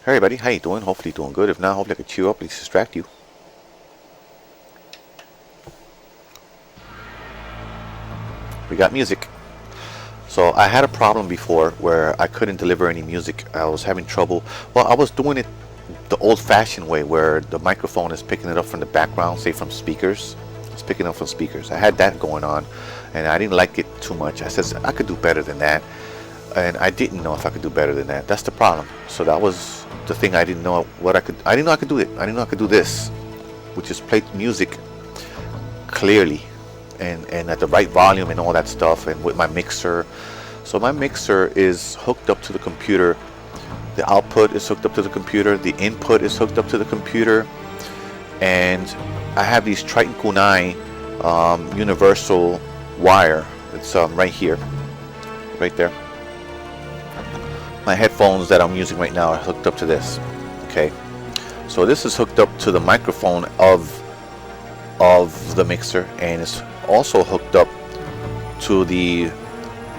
Hey everybody, how you doing? Hopefully doing good. If not, hopefully I can cheer you up, at least distract you. We got music. So I had a problem before where I couldn't deliver any music. I was having trouble. Well, I was doing it the old-fashioned way where the microphone is picking it up from the background, say from speakers. It's picking up from speakers. I had that going on and I didn't like it too much. I said I could do better than that. And I didn't know if I could do better than that. That's the problem. So that was the thing. I didn't know what I could. I didn't know I could do it. I didn't know I could do this, which is play music clearly and at the right volume and all that stuff, and with my mixer. So my mixer is hooked up to the computer. The output is hooked up to the computer. The input is hooked up to the computer, and I have these Triton Kunai universal wire. It's right here, right there. My headphones that I'm using right now are hooked up to this. Okay, so this is hooked up to the microphone of the mixer, and it's also hooked up to the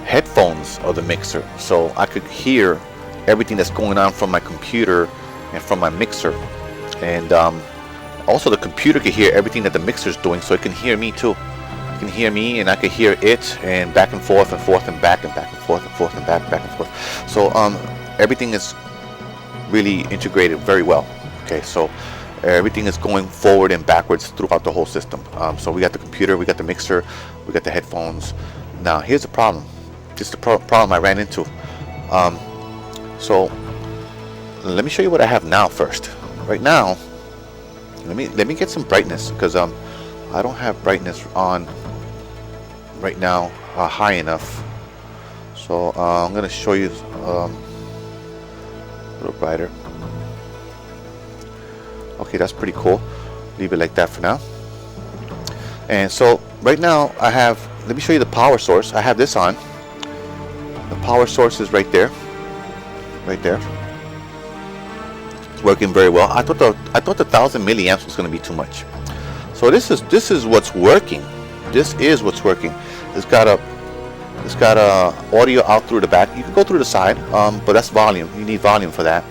headphones of the mixer, so I could hear everything that's going on from my computer and from my mixer, and also the computer can hear everything that the mixer is doing, so it can hear me too. It can hear me and I can hear it, and back and forth and forth and back and back and forth and forth and back and forth. So everything is really integrated very well. Okay, so everything is going forward and backwards throughout the whole system. So we got the computer, we got the mixer, we got the headphones. Now here's the problem. This is the problem I ran into. So let me show you what I have now first. Right now, let me get some brightness, because I don't have brightness on right now high enough. So I'm gonna show you a little brighter. Okay, that's pretty cool. Leave it like that for now. And so right now I have, let me show you the power source. I have this on. The power source is right there. Right there. It's working very well. I thought the 1000 milliamps was going to be too much. So this is what's working. This is what's working. It's got a audio out through the back. You can go through the side, but that's volume. You need volume for that.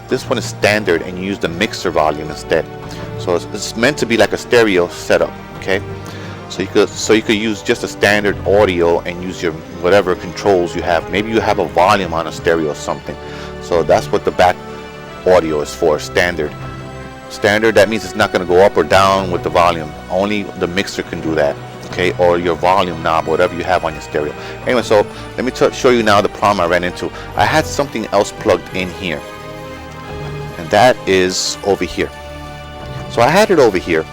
This one is standard, and you use the mixer volume instead. So it's meant to be like a stereo setup. Okay, so you could use just a standard audio and use your whatever controls you have. Maybe you have a volume on a stereo or something. So that's what the back audio is for. Standard. That means it's not going to go up or down with the volume. Only the mixer can do that. Okay, or your volume knob, whatever you have on your stereo. Anyway, so let me show you now the problem I ran into. I had something else plugged in here, and that is over here. So I had it over here,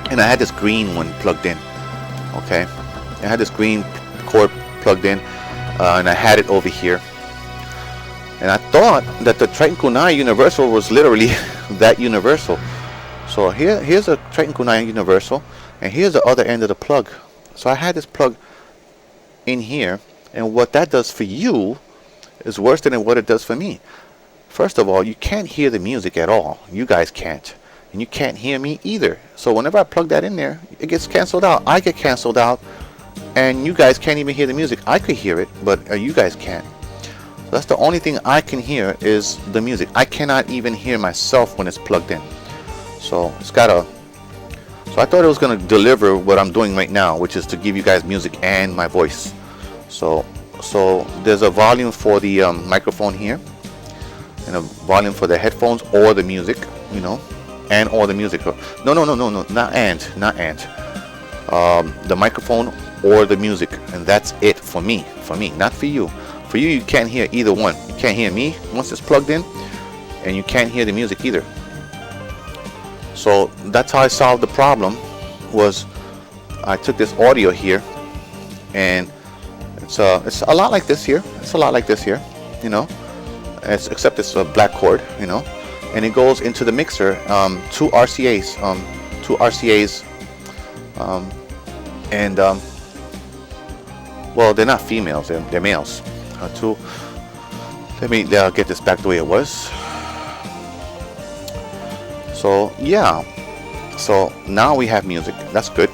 and I had this green one plugged in. Okay, I had this green cord plugged in, and I had it over here. And I thought that the Triton Kunai Universal was literally that universal. So here's a Triton Kunai Universal, and here's the other end of the plug. So I had this plug in here, and what that does for you is worse than what it does for me. First of all, you can't hear the music at all. You guys can't. And you can't hear me either. So whenever I plug that in there, it gets canceled out. I get canceled out, and you guys can't even hear the music. I could hear it, but you guys can't. So that's the only thing I can hear is the music. I cannot even hear myself when it's plugged in. So it's got a... So I thought it was going to deliver what I'm doing right now, which is to give you guys music and my voice. So there's a volume for the microphone here, and a volume for the headphones or the music, you know, and or the music. No, not and. The microphone or the music, and that's it for me, not for you. For you, you can't hear either one. You can't hear me once it's plugged in, and you can't hear the music either. So that's how I solved the problem. Was I took this audio here, and it's a lot like this here. It's a lot like this here, you know. Except it's a black cord, you know, and it goes into the mixer. Two RCAs, and well, they're not females. They're males. Let me get this back the way it was. So yeah, so now we have music. That's good.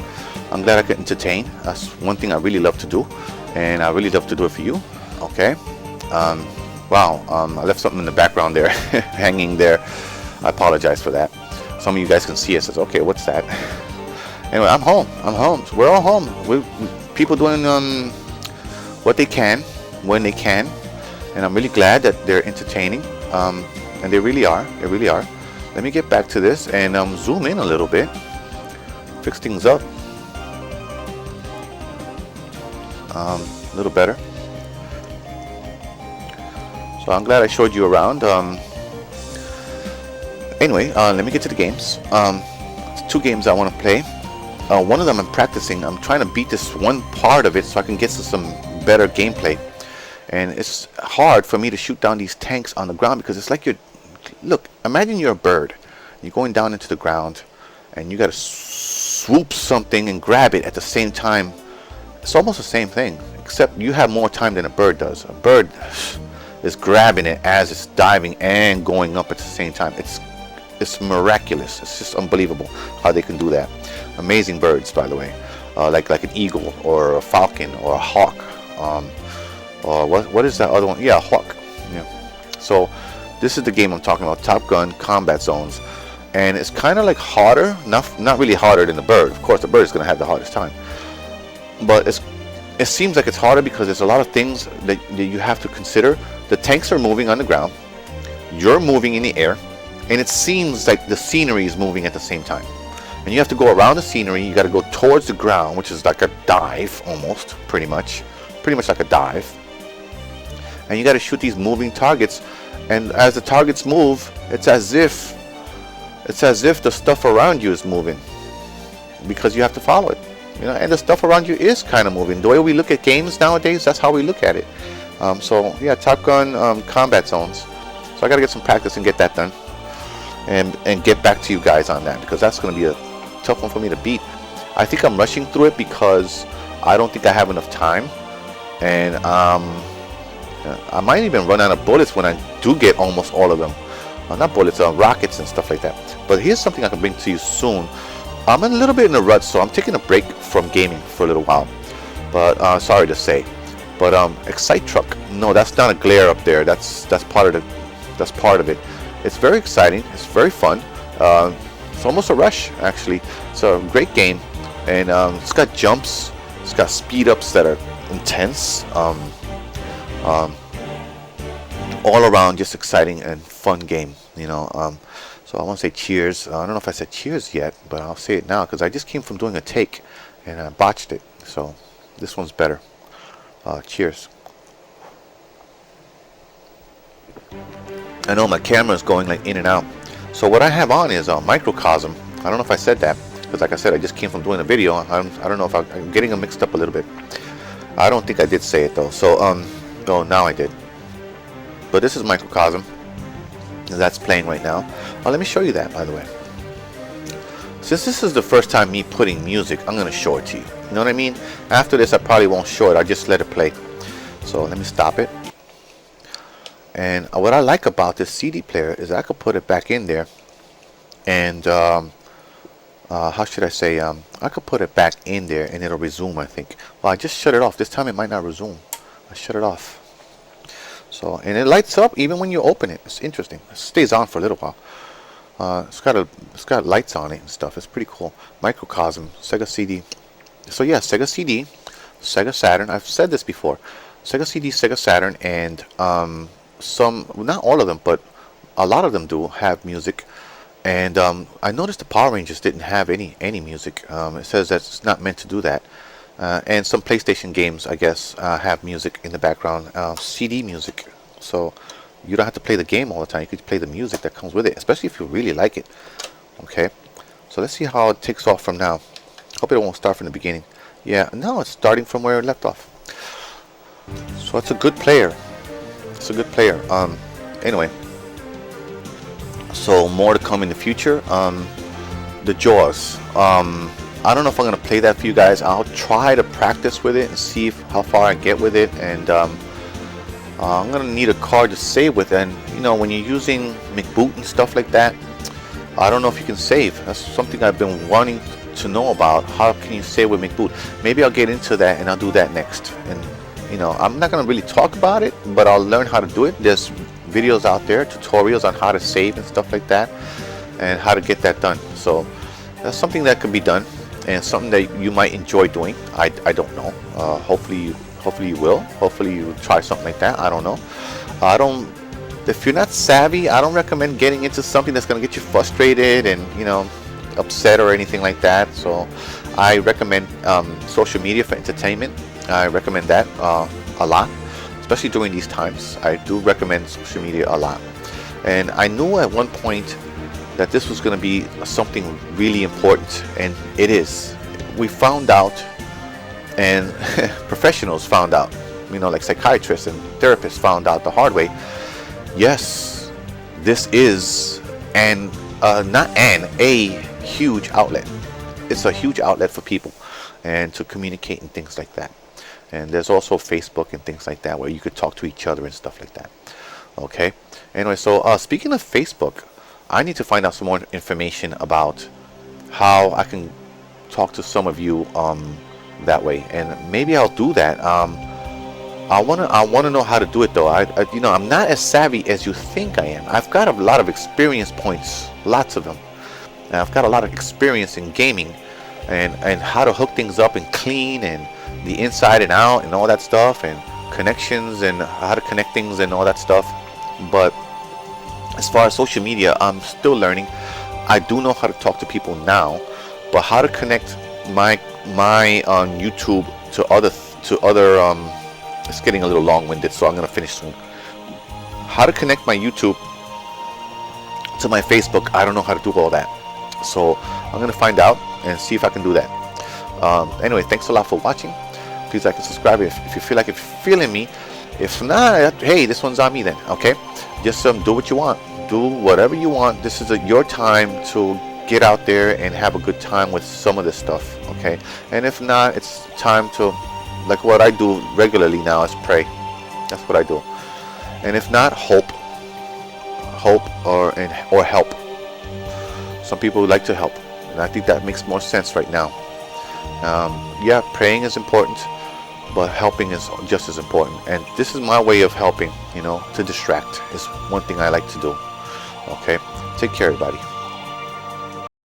I'm glad I could entertain. That's one thing I really love to do, and I really love to do it for you. Okay. Wow, I left something in the background there, hanging there. I apologize for that. Some of you guys can see it. Says, okay, what's that? Anyway, I'm home. I'm home. We're all home. People doing what they can, when they can, and I'm really glad that they're entertaining. And they really are. They really are. Let me get back to this and zoom in a little bit, fix things up a little better. So I'm glad I showed you around. Anyway, let me get to the games. 2 games I want to play. One of them I'm practicing. I'm trying to beat this one part of it so I can get to some better gameplay. And it's hard for me to shoot down these tanks on the ground because it's like look, imagine you're a bird. You're going down into the ground and you got to swoop something and grab it at the same time. It's almost the same thing, except you have more time than a bird does. A bird is grabbing it as it's diving and going up at the same time. It's miraculous. It's just unbelievable how they can do that. Amazing birds, by the way, like an eagle or a falcon or a hawk, or what is that other one? Yeah, a hawk. Yeah. So this is the game I'm talking about, Top Gun Combat Zones, and it's kind of like harder, not really harder than the bird. Of course, the bird is going to have the hardest time, but it seems like it's harder because there's a lot of things that you have to consider. The tanks are moving on the ground, you're moving in the air, and it seems like the scenery is moving at the same time. And you have to go around the scenery. You got to go towards the ground, which is like a dive almost, pretty much like a dive. And you got to shoot these moving targets. And as the targets move, it's as if the stuff around you is moving, because you have to follow it. You know, and the stuff around you is kind of moving. The way we look at games nowadays, that's how we look at it. So yeah, Top Gun Combat Zones. So I got to get some practice and get that done, and get back to you guys on that, because that's going to be a tough one for me to beat. I think I'm rushing through it because I don't think I have enough time, and I might even run out of bullets when I do get almost all of them. Not bullets, rockets and stuff like that. But here's something I can bring to you soon. I'm a little bit in a rut, so I'm taking a break from gaming for a little while. But sorry to say. But Excite Truck, no, that's not a glare up there. That's part of it. It's very exciting. It's very fun. It's almost a rush, actually. It's a great game, and it's got jumps. It's got speed ups that are intense. All around, just exciting and fun game. You know. So I want to say cheers. I don't know if I said cheers yet, but I'll say it now because I just came from doing a take and I botched it. So this one's better. Cheers. I know my camera is going like in and out. So what I have on is a microcosm. I don't know if I said that because, like I said, I just came from doing a video. I don't know if I'm getting them mixed up a little bit. I don't think I did say it though. So no, now I did. But this is microcosm. That's playing right now. Let me show you that, by the way. Since this is the first time me putting music, I'm going to show it to you. You know what I mean? After this, I probably won't show it. I'll just let it play. So let me stop it. And what I like about this CD player is I could put it back in there. And how should I say? I could put it back in there and it'll resume, I think. Well, I just shut it off. This time it might not resume. I shut it off. So, and it lights up even when you open it. It's interesting. It stays on for a little while. It's got lights on it and stuff. It's pretty cool. Microcosm, Sega CD. So yeah, Sega CD, Sega Saturn. I've said this before. Sega CD, Sega Saturn, and some, not all of them, but a lot of them do have music. And I noticed the Power Rangers didn't have any music. It says that it's not meant to do that. And some PlayStation games, I guess, have music in the background, CD music. So you don't have to play the game all the time. You could play the music that comes with it, especially if you really like it. Okay, so let's see how it takes off from now. Hope it won't start from the beginning. Yeah, no, it's starting from where it left off. So it's a good player. It's a good player. Anyway, so more to come in the future. The Jaws. I don't know if I'm going to play that for you guys. I'll try to practice with it and see how far I get with it. And I'm going to need a card to save with. And, you know, when you're using McBoot and stuff like that, I don't know if you can save. That's something I've been wanting to know about. How can you save with McBoot? Maybe I'll get into that and I'll do that next. And, I'm not gonna really talk about it, but I'll learn how to do it. There's videos out there, tutorials on how to save and stuff like that, and how to get that done. So that's something that could be done, and something that you might enjoy doing. I don't know. Hopefully you will. Hopefully you try something like that. I don't know. If you're not savvy, I don't recommend getting into something that's gonna get you frustrated and upset or anything like that. So I recommend social media for entertainment. I recommend that a lot, especially during these times. I do recommend social media a lot. And I knew at one point that this was going to be something really important, and it is. We found out, and professionals found out, like psychiatrists and therapists found out the hard way. Yes, this is a huge outlet. It's a huge outlet for people and to communicate and things like that. And there's also Facebook and things like that where you could talk to each other and stuff like that. Okay. Anyway, so speaking of Facebook, I need to find out some more information about how I can talk to some of you that way, and maybe I'll do that. I wanna know how to do it though. I'm not as savvy as you think I am. I've got a lot of experience points, lots of them, and I've got a lot of experience in gaming and how to hook things up and clean and the inside and out and all that stuff, and connections and how to connect things and all that stuff. But as far as social media, I'm still learning. I do know how to talk to people now, but how to connect my YouTube to other it's getting a little long-winded, so I'm gonna finish soon. How to connect my YouTube to my Facebook, I don't know how to do all that, so I'm gonna find out and see if I can do that. Anyway, thanks a lot for watching. Please like and subscribe if you feel like you're feeling me. If not, hey, this one's on me then. Okay, just do what you want, do whatever you want. This is your time to get out there and have a good time with some of this stuff. Okay, and if not, it's time to, like what I do regularly now, is pray. That's what I do. And if not, hope or help. Some people would like to help, and I think that makes more sense right now. Yeah, praying is important, but helping is just as important. And this is my way of helping, to distract is one thing I like to do. Okay, take care, everybody.